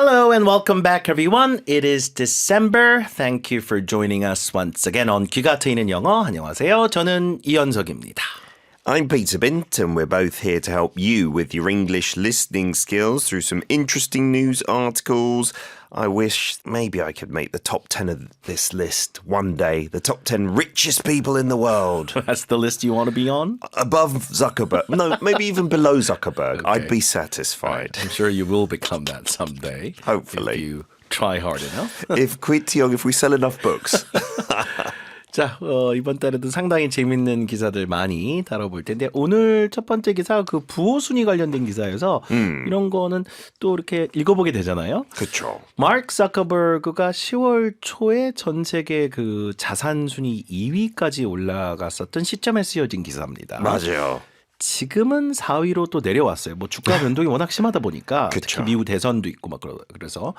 Hello and welcome back, everyone. It is December. Thank you for joining us once again on 귀가 트이는 영어. 안녕하세요. 저는 이현석입니다. I'm Peter Bint, and we're both here to help you with your English listening skills through some interesting news articles. I wish maybe I could make the top 10 of this list one day. The top 10 richest people in the world. That's the list you want to be on? Above Zuckerberg. No, maybe even below Zuckerberg. Okay. I'd be satisfied. I'm sure you will become that someday. Hopefully. If you try hard enough. if we sell enough books. 자, 이번 달에도 상당히 재밌는 기사들 많이 다뤄볼 텐데 오늘 첫 번째 기사 그 부호 순위 관련된 기사여서 이런 거는 또 이렇게 읽어보게 되잖아요. 그렇죠. 마크 자커버그가 10월 초에 전 세계 그 자산 순위 2위까지 올라갔었던 시점에 쓰여진 기사입니다. 맞아요. 지금은 4위로 또 내려왔어요. 뭐 주가 변동이 워낙 심하다 보니까 그쵸. 특히 미국 대선도 있고 막 그래서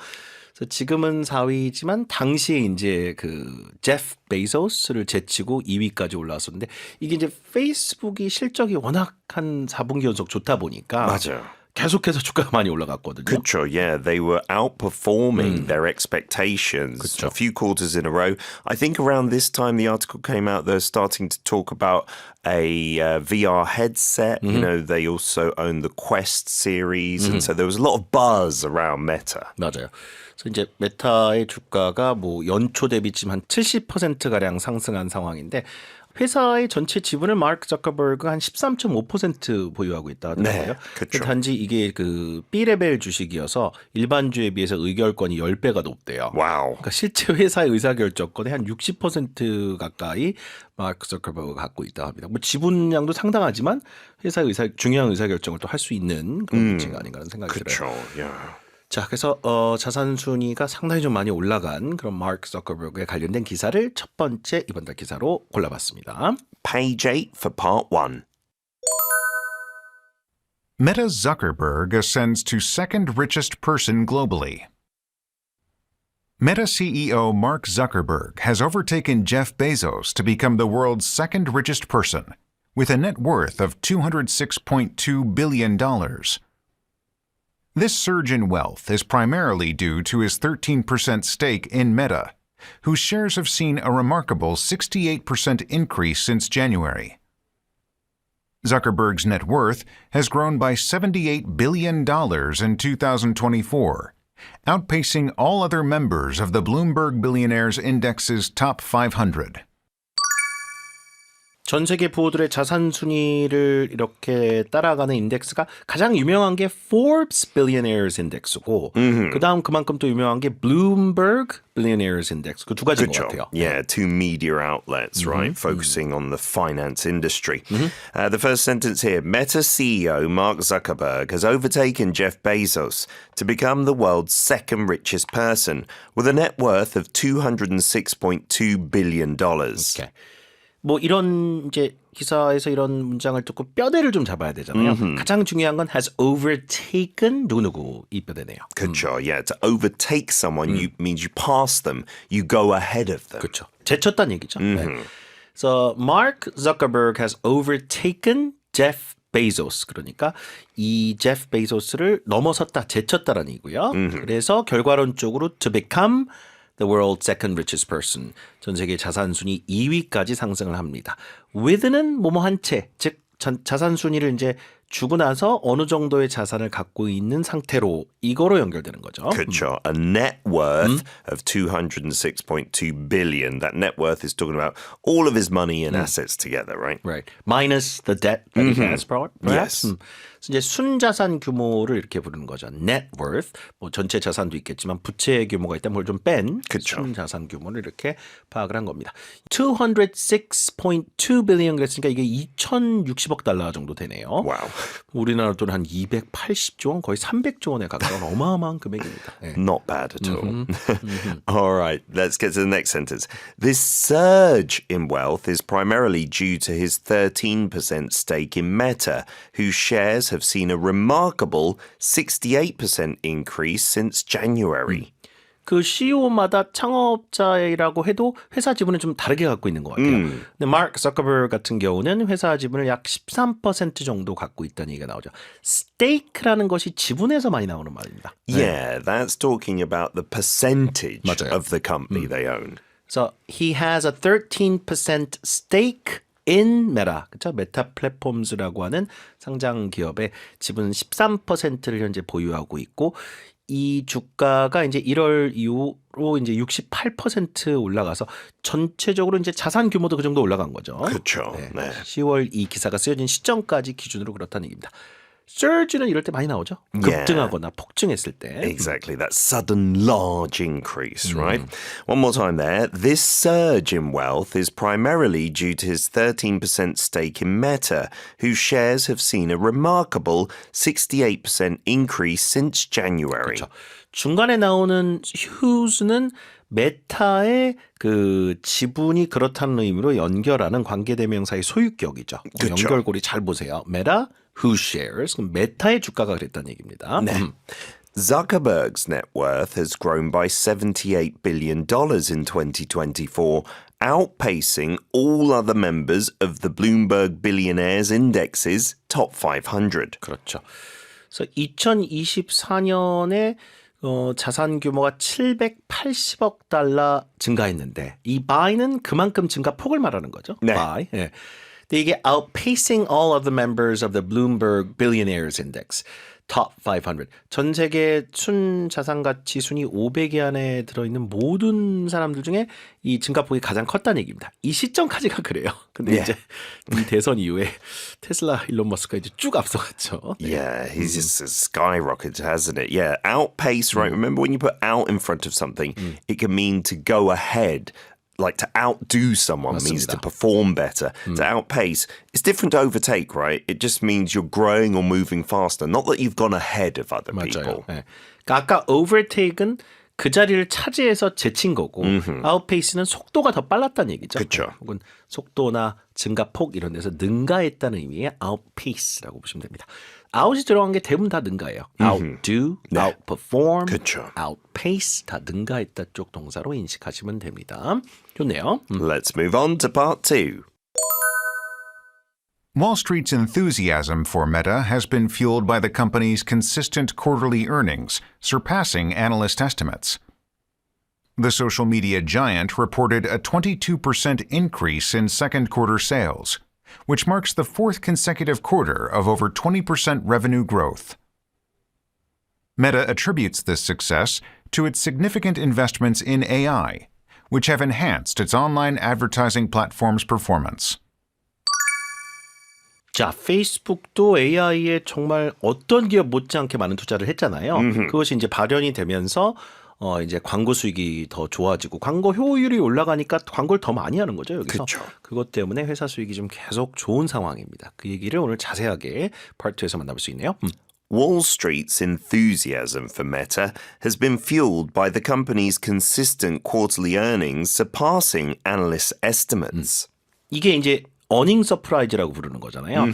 지금은 4위지만 당시에 이제 그 제프 베이조스를 제치고 2위까지 올라왔었는데 이게 이제 페이스북이 실적이 워낙 한 4분기 연속 좋다 보니까 맞아요. 계속해서 주가가 많이 올라갔거든요. 그렇죠. Yeah, they were outperforming their expectations 그쵸. a few quarters in a row. I think around this time the article came out, they're starting to talk about a VR headset. You know, they also own the Quest series. And so there was a lot of buzz around Meta. 맞아요. 그래서 이제 메타의 주가가 뭐 연초 대비 지금 한 70%가량 상승한 상황인데 회사의 전체 지분을 마크 자커버그 한 13.5% 보유하고 있다 하더라고요. 네, 그렇죠. 단지 이게 그 B레벨 주식이어서 일반주에 비해서 의결권이 10배가 높대요. 와우. 그러니까 실제 회사의 의사결정권의 한 60% 가까이 마크 자커버그가 갖고 있다 합니다. 뭐 지분량도 상당하지만 회사의 중요한 의사결정을 또 할 수 있는 그런 위치가 아닌가 하는 생각이 들어요. 그렇죠. Yeah. 자, 그래서 자산 순위가 상당히 좀 많이 올라간 그런 마크 저커버그에 관련된 기사를 첫 번째 이번 달 기사로 골라봤습니다. Page 8 for part 1. Meta Zuckerberg ascends to second richest person globally. Meta CEO Mark Zuckerberg has overtaken Jeff Bezos to become the world's second richest person, with a net worth of $206.2 billion. This surge in wealth is primarily due to his 13% stake in Meta, whose shares have seen a remarkable 68% increase since January. Zuckerberg's net worth has grown by $78 billion in 2024, outpacing all other members of the Bloomberg Billionaires Index's top 500. 전 세계 부호들의 자산 순위를 이렇게 따라가는 인덱스가 가장 유명한 게 Forbes Billionaires Index고 그다음 그만큼 또 유명한 게 Bloomberg Billionaires Index. 그 두 가지인 것 같아요. Yeah, two media outlets, right, focusing on the finance industry. The first sentence here, Meta CEO Mark Zuckerberg has overtaken Jeff Bezos to become the world's second richest person with a net worth of $206.2 billion. Okay. 뭐 이런 이제 기사에서 이런 문장을 듣고 뼈대를 좀 잡아야 되잖아요. 가장 중요한 건 has overtaken 누구누구 이 뼈대네요. 그렇죠. Yeah, to overtake someone you means you pass them, you go ahead of them. 그렇죠. 제쳤다는 얘기죠. 네. So Mark Zuckerberg has overtaken Jeff Bezos. 그러니까 이 제프 베이조스를 넘어섰다, 제쳤다라는 얘기고요. 그래서 결과론적으로 to become the world's second richest person. 전 세계 자산 순위 2위까지 상승을 합니다. with는 뭐뭐 한 채, 즉 자산 순위를 이제 주고 나서 어느 정도의 자산을 갖고 있는 상태로 이거로 연결되는 거죠. 그렇죠. A net worth of 206.2 billion. That net worth is talking about all of his money and assets together, right? Right. Minus the debt that he has, perhaps. Yes. 그래서 이제 순자산 규모를 이렇게 부르는 거죠. Net worth. 뭐 전체 자산도 있겠지만 부채 규모가 있다면 그걸 좀 뺀 순자산 규모를 이렇게 파악을 한 겁니다. 206.2 billion 그랬으니까 이게 2,060억 달러 정도 되네요. Wow. 우리나라 돈 한 280조 원, 거의 300조 원에 가까운 어마어마한 금액입니다. 네. Not bad at all. All right, let's get to the next sentence. This surge in wealth is primarily due to his 13% stake in Meta, whose shares have seen a remarkable 68% increase since January. 그 CEO마다 창업자라고 해도 회사 지분을 좀 다르게 갖고 있는 것 같아요. 근데 마크 저커버그 같은 경우는 회사 지분을 약 13% 정도 갖고 있다는 얘기가 나오죠. 스테이크라는 것이 지분에서 많이 나오는 말입니다. Yeah, that's talking about the percentage 맞아요. of the company they own. So he has a 13% stake in Meta. 그렇죠? 메타 플랫폼즈라고 하는 상장 기업의 지분 13%를 현재 보유하고 있고 이 주가가 이제 1월 이후로 이제 68% 올라가서 전체적으로 이제 자산 규모도 그 정도 올라간 거죠. 그렇죠. 네. 10월 이 기사가 쓰여진 시점까지 기준으로 그렇다는 얘기입니다. surge는 이럴 때 많이 나오죠. Yeah. 급등하거나 폭증했을 때. Exactly, that sudden large increase, right? One more time there. This surge in wealth is primarily due to his 13% stake in Meta, whose shares have seen a remarkable 68% increase since January. 그렇죠. 중간에 나오는 whose는 메타의 그 지분이 그렇다는 의미로 연결하는 관계대명사의 소유격이죠. 그쵸. 연결고리 잘 보세요. 메타, whose shares. 그럼 메타의 주가가 그랬다는 얘기입니다. 네. Zuckerberg's net worth has grown by $78 billion in 2024, outpacing all other members of the Bloomberg Billionaires Index's top 500. 그렇죠. 그래서 2024년에 자산 규모가 780억 달러 증가했는데 이 buy는 그만큼 증가폭을 말하는 거죠. 네. buy. 예. 근데 이게 outpacing all of the members of the Bloomberg Billionaires Index. Top 500. 전 세계 순자산 가치 순위 500위 안에 들어있는 모든 사람들 중에 이 증가폭이 가장 컸다는 얘기입니다. 이 시점까지가 그래요. 근데 네. 이제 이 대선 이후에 테슬라 일론 머스크가 이제 쭉 앞서갔죠. Yeah, he's just skyrocketed, hasn't it? Yeah, outpace, right? Remember when you put out in front of something, it can mean to go ahead. Like to outdo someone means to 맞습니다. perform better. To outpace, it's different to overtake, right? It just means you're growing or moving faster, not that you've gone ahead of other 맞아요. people. 네. 그러니까 아까 overtake은 그 자리를 차지해서 제친 거고 outpace는 속도가 더 빨랐다는 얘기죠. 그쵸. 혹은 속도나 증가폭 이런 데서 능가했다는 의미의 outpace라고 보시면 됩니다. out이 들어간 게 대부분 다 능가예요. outdo, outperform, 그쵸. outpace 다 능가했다 쪽 동사로 인식하시면 됩니다. 좋네요. Let's move on to part 2. Wall Street's enthusiasm for Meta has been fueled by the company's consistent quarterly earnings, surpassing analyst estimates. The social media giant reported a 22% increase in second quarter sales, which marks the fourth consecutive quarter of over 20% revenue growth. Meta attributes this success to its significant investments in AI, which have enhanced its online advertising platform's performance. 자, 페이스북도 AI에 정말 어떤 기업 못지않게 많은 투자를 했잖아요. 그것이 이제 발현이 되면서 이제 광고 수익이 더 좋아지고 광고 효율이 올라가니까 광고를 더 많이 하는 거죠, 여기서. 그쵸. 그것 때문에 회사 수익이 좀 계속 좋은 상황입니다. 그 얘기를 오늘 자세하게 파트 2에서 만나볼 수 있네요. Wall Street's enthusiasm for Meta has been fueled by the company's consistent quarterly earnings surpassing analyst estimates. 이게 이제 어닝 서프라이즈라고 부르는 거잖아요.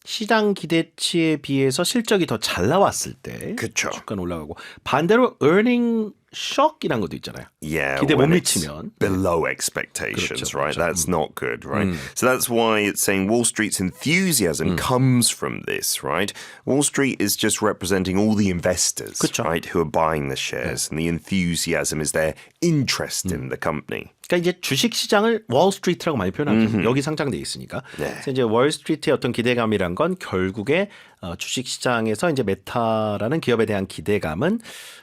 시장 기대치에 비해서 실적이 더 잘 나왔을 때 그쵸. 주가는 올라가고 반대로 earning shock이란 것도 있잖아요. Yeah, 기대 못 when it's 미치면 below expectations, 그렇죠, right? 그렇죠. That's not good, right? So that's why it's saying Wall Street's enthusiasm comes from this, right? Wall Street is just representing all the investors, 그렇죠. right, who are buying the shares, and the enthusiasm is their interest in the company. 그러니까 이제 주식 시장을 월스트리트라고 많이 표현하죠. 여기 상장돼 있으니까. 네. 그래서 이제 월스트리트의 어떤 기대감이란 건 결국에 주식 시장에서 이제 메타라는 기업에 대한 기대감은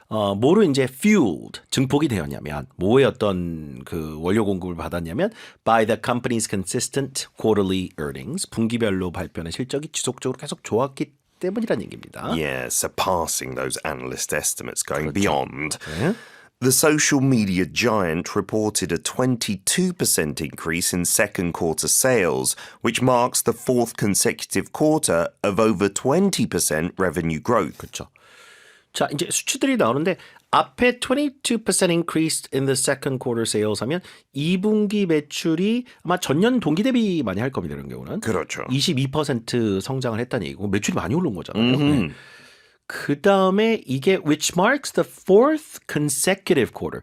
뭐로 이제 fueled 증폭이 되었냐면 뭐의 어떤 그 원료 공급을 받았냐면 by the company's consistent quarterly earnings 분기별로 발표하는 실적이 지속적으로 계속 좋았기 때문이라는 얘기입니다. Yeah, surpassing those analyst estimates, going beyond. The social media giant reported a 22% increase in second quarter sales, which marks the fourth consecutive quarter of over 20% revenue growth. 그렇죠. 자, 이제 수치들이 나오는데 앞에 22% increase in the second quarter sales 하면 2분기 매출이 아마 전년 동기 대비 많이 할 겁니다. 이런 경우는. 그렇죠. 22% 성장을 했다는 얘기고 매출이 많이 오른 거잖아요. 네. 그 다음에 이게 which marks the fourth consecutive quarter.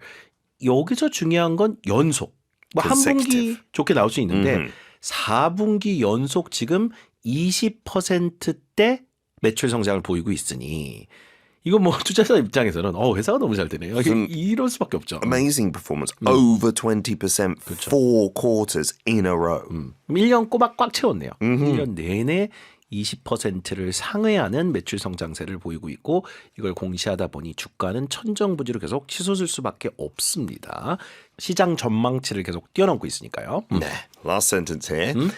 여기서 중요한 건 연속. 뭐 한 분기 Consecutive. 좋게 나올 수 있는데 4분기 연속 지금 20%대 매출 성장을 보이고 있으니 이거 뭐 투자자 입장에서는 회사가 너무 잘 되네요. 이럴 수밖에 없죠. Amazing performance. Over 20% 4 quarters in a row. 1년 꼬박 꽉 채웠네요. 1년 내내 20%를 상회하는 매출 성장세를 보이고 있고 이걸 공시하다 보니 주가는 천정부지로 계속 치솟을 수밖에 없습니다. 시장 전망치를 계속 뛰어넘고 있으니까요. Last sentence here.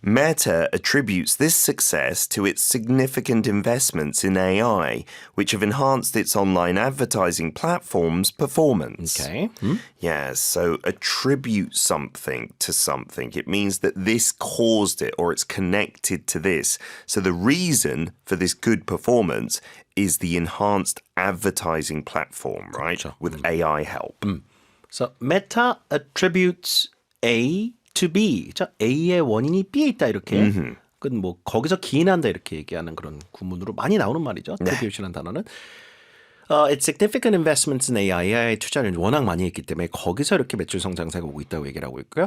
Meta attributes this success to its significant investments in AI, which have enhanced its online advertising platform's performance. Okay. Yes, so attribute something to something. It means that this caused it or it's connected to this. So the reason for this good performance is the enhanced advertising platform, right? With AI help. So Meta attributes A to B. 자, A의 원인이 B에 있다 이렇게. 그건 뭐 거기서 기인한다 이렇게 얘기하는 그런 구문으로 많이 나오는 말이죠. attribute라는 단어는. It's significant investments in AI 투자를 워낙 많이 했기 때문에 거기서 이렇게 매출 성장세가 오고 있다고 얘기를 하고 있고요.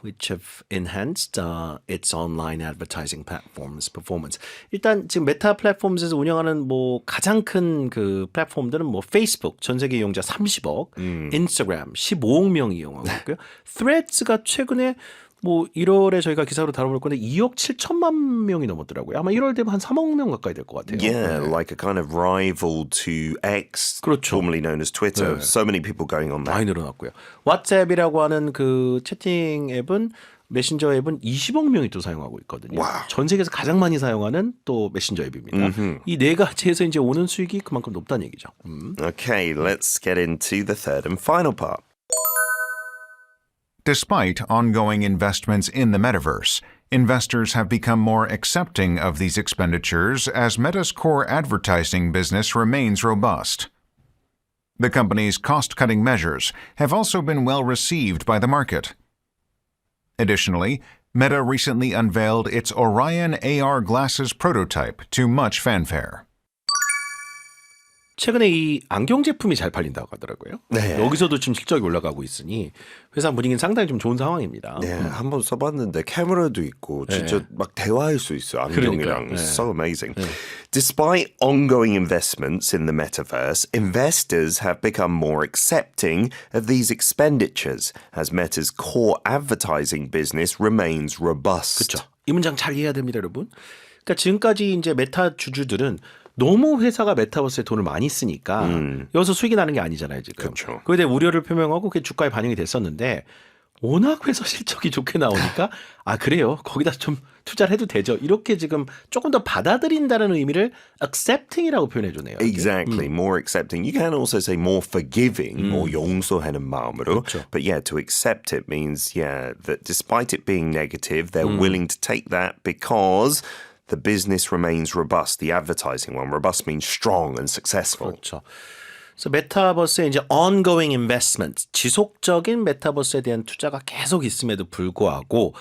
Which have enhanced its online advertising platforms performance. 일단 지금 메타 플랫폼에서 운영하는 뭐 가장 큰 그 플랫폼들은 뭐 페이스북 전 세계 이용자 30억, 인스타그램 15억 명이 이용하고 있고요. Threads가 최근에 뭐 1월에 저희가 기사로 다뤄볼 건데 2억 7천만 명이 넘었더라고요. 아마 1월 되면 한 3억 명 가까이 될 것 같아요. Yeah, like a kind of rival to X, 그렇죠. formerly known as Twitter. So many people going on there. 많이 늘어났고요. 왓츠앱이라고 하는 그 채팅 앱은 메신저 앱은 20억 명이 또 사용하고 있거든요. 와우. 전 세계에서 가장 많이 사용하는 또 메신저 앱입니다. 이 네 가지에서 이제 오는 수익이 그만큼 높다는 얘기죠. Okay, let's get into the third and final part. Despite ongoing investments in the metaverse, investors have become more accepting of these expenditures as Meta's core advertising business remains robust. The company's cost-cutting measures have also been well received by the market. Additionally, Meta recently unveiled its Orion AR glasses prototype to much fanfare. 최근에 이 안경 제품이 잘 팔린다고 하더라고요. 네. 여기서도 지금 실적이 올라가고 있으니 회사 분위기는 상당히 좀 좋은 상황입니다. 네, 한번 써봤는데 카메라도 있고 진짜 막 대화할 수 있어요. 안경이랑. 그러니까요. So amazing. Despite ongoing investments in the metaverse, investors have become more accepting of these expenditures as Meta's core advertising business remains robust. 그렇죠. 이 문장 잘 이해해야 됩니다, 여러분. 그러니까 지금까지 이제 메타 주주들은 너무 회사가 메타버스에 돈을 많이 쓰니까 여기서 수익이 나는 게 아니잖아요, 지금. 그렇죠. 그에 대해 우려를 표명하고 그게 주가에 반영이 됐었는데 워낙 회사 실적이 좋게 나오니까 아 그래요, 거기다 좀 투자를 해도 되죠. 이렇게 지금 조금 더 받아들인다는 의미를 accepting이라고 표현해 주네요. Exactly, more accepting. You can also say more forgiving, more 용서하는 마음으로. 그렇죠. But yeah, to accept it means, yeah, that despite it being negative, they're willing to take that because the business remains robust. The advertising one, robust means strong and successful. 그렇죠. 그래서 메타버스에 이제 ongoing investment, 지속적인 메타버스에 대한 투자가 계속 있음에도 불구하고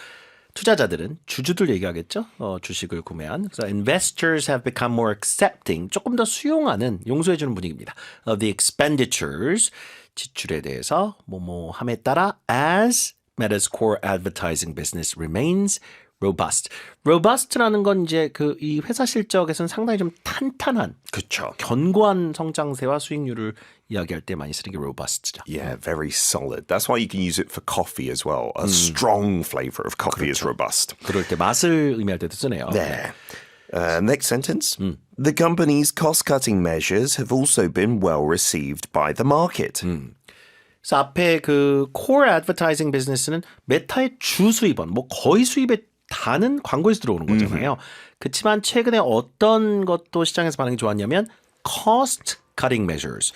투자자들은 주주들 얘기하겠죠. 주식을 구매한. 그래서 investors have become more accepting, 조금 더 수용하는, 용서해주는 분위기입니다. Of the expenditures, 지출에 대해서 뭐뭐함에 따라 as Meta's core advertising business remains robust. robust라는 건 이제 그 이 회사 실적에서는 상당히 좀 탄탄한, 그렇죠. 견고한 성장세와 수익률을 이야기할 때 많이 쓰는 게 robust죠. Yeah, very solid. That's why you can use it for coffee as well. A strong flavor of coffee is robust. 그럴 때 맛을 의미할 때도 쓰네요. There. Next sentence. The company's cost-cutting measures have also been well received by the market. 그래서 앞에 그 core advertising business는 메타의 주 수입원, 뭐 거의 수입의 다는 광고에서 들어오는 거잖아요. 그렇지만 최근에 어떤 것도 시장에서 반응이 좋았냐면 cost cutting measures.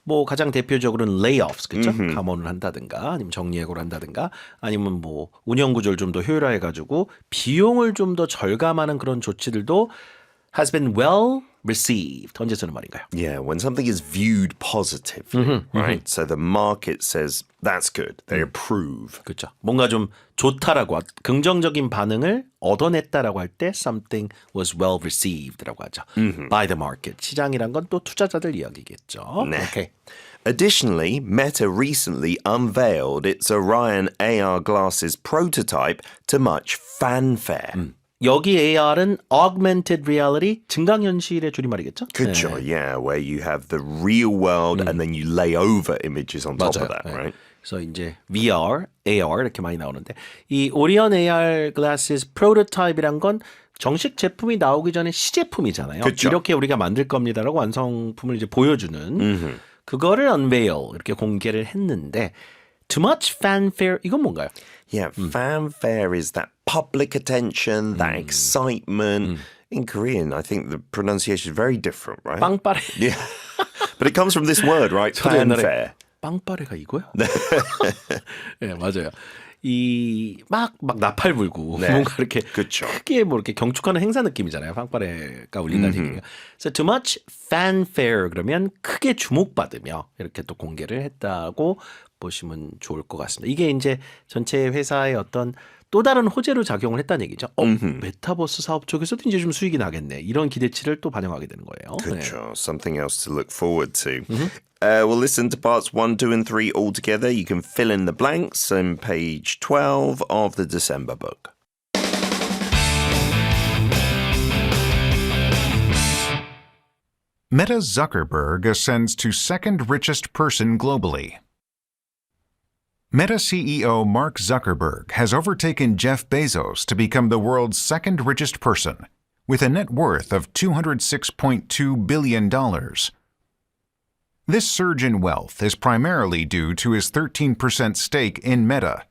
뭐 가장 대표적으로는 layoffs, 그렇죠? 감원을 한다든가 아니면 정리해고를 한다든가 아니면 뭐 운영 구조를 좀 더 효율화해 가지고 비용을 좀 더 절감하는 그런 조치들도 has been well received. 언제 쓰는 말인가요? Yeah, when something is viewed positively, right? So the market says that's good. They approve. 그렇죠. 뭔가 좀 좋다라고 긍정적인 반응을 얻어냈다라고 할 때 something was well received라고 하죠. By the market. 시장이란 건 또 투자자들 이야기겠죠. 네. Okay. Additionally, Meta recently unveiled its Orion AR glasses prototype to much fanfare. 여기 AR은 augmented reality, 증강현실의 줄임말이겠죠? 그쵸, yeah, where you have the real world and then you lay over images on top of that, 네. right? 그래서 이제 VR, AR 이렇게 많이 나오는데 이 오리온 AR glasses prototype이란 건 정식 제품이 나오기 전에 시제품이잖아요. 그쵸. 이렇게 우리가 만들 겁니다라고 완성품을 이제 보여주는 그거를 unveil 이렇게 공개를 했는데 too much fanfare 이건 뭔가요? Yeah, fanfare is that public attention, that excitement. In Korean, I think the pronunciation is very different, right? 빵빠레. Yeah. But it comes from this word, right? 저도 옛날에 Fanfare. 빵빠레가 이거야? 네, 맞아요. 막 나팔 불고 네. 뭔가 이렇게 그쵸. 크게 뭐 이렇게 경축하는 행사 느낌이잖아요. 빵빠레가 울린다는 얘기가. So too much fanfare 그러면 크게 주목받으며 이렇게 또 공개를 했다고 보시면 좋을 것 같습니다. 이게 이제 전체 회사의 어떤 또 다른 호재로 작용을 했다는 얘기죠. 메타버스 사업 쪽에서도 이제 좀 수익이 나겠네. 이런 기대치를 또 반영하게 되는 거예요. Sure, something else to look forward to. We'll listen to parts 1, 2, and 3 all together. You can fill in the blanks on page 12 of the December book. Meta Zuckerberg ascends to second richest person globally. Meta CEO Mark Zuckerberg has overtaken Jeff Bezos to become the world's second richest person, with a net worth of $206.2 billion. This surge in wealth is primarily due to his 13% stake in Meta,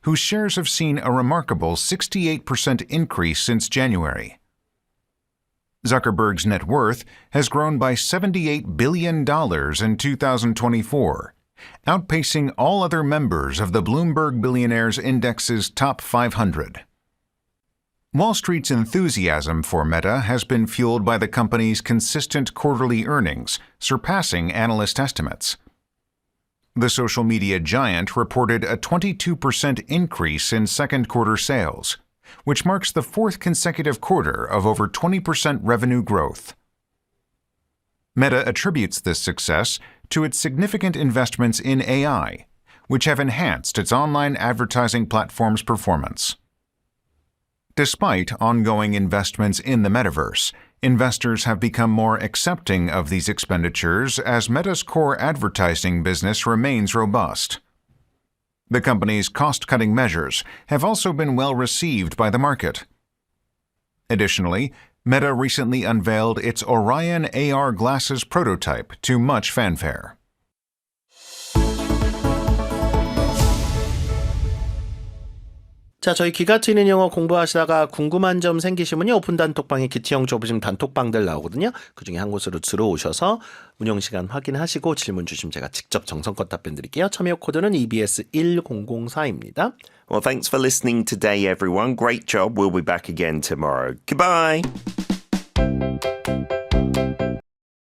whose shares have seen a remarkable 68% increase since January. Zuckerberg's net worth has grown by $78 billion in 2024, outpacing all other members of the Bloomberg Billionaires Index's top 500. Wall Street's enthusiasm for Meta has been fueled by the company's consistent quarterly earnings, surpassing analyst estimates. The social media giant reported a 22% increase in second quarter sales, which marks the fourth consecutive quarter of over 20% revenue growth. Meta attributes this success to its significant investments in AI, which have enhanced its online advertising platform's performance. Despite ongoing investments in the metaverse, investors have become more accepting of these expenditures as Meta's core advertising business remains robust. The company's cost-cutting measures have also been well received by the market. Additionally, Meta recently unveiled its Orion AR glasses prototype to much fanfare. 자, 저희 귀가 트이는 영어 공부하시다가 궁금한 점 생기시면요. 오픈 단톡방에 기티형 좁으신 단톡방들 나오거든요. 그중에 한 곳으로 들어오셔서 운영 시간 확인하시고 질문 주시면 제가 직접 정성껏 답변 드릴게요. 참여 코드는 EBS1004입니다. Well, thanks for listening today, everyone. Great job. We'll be back again tomorrow. Goodbye.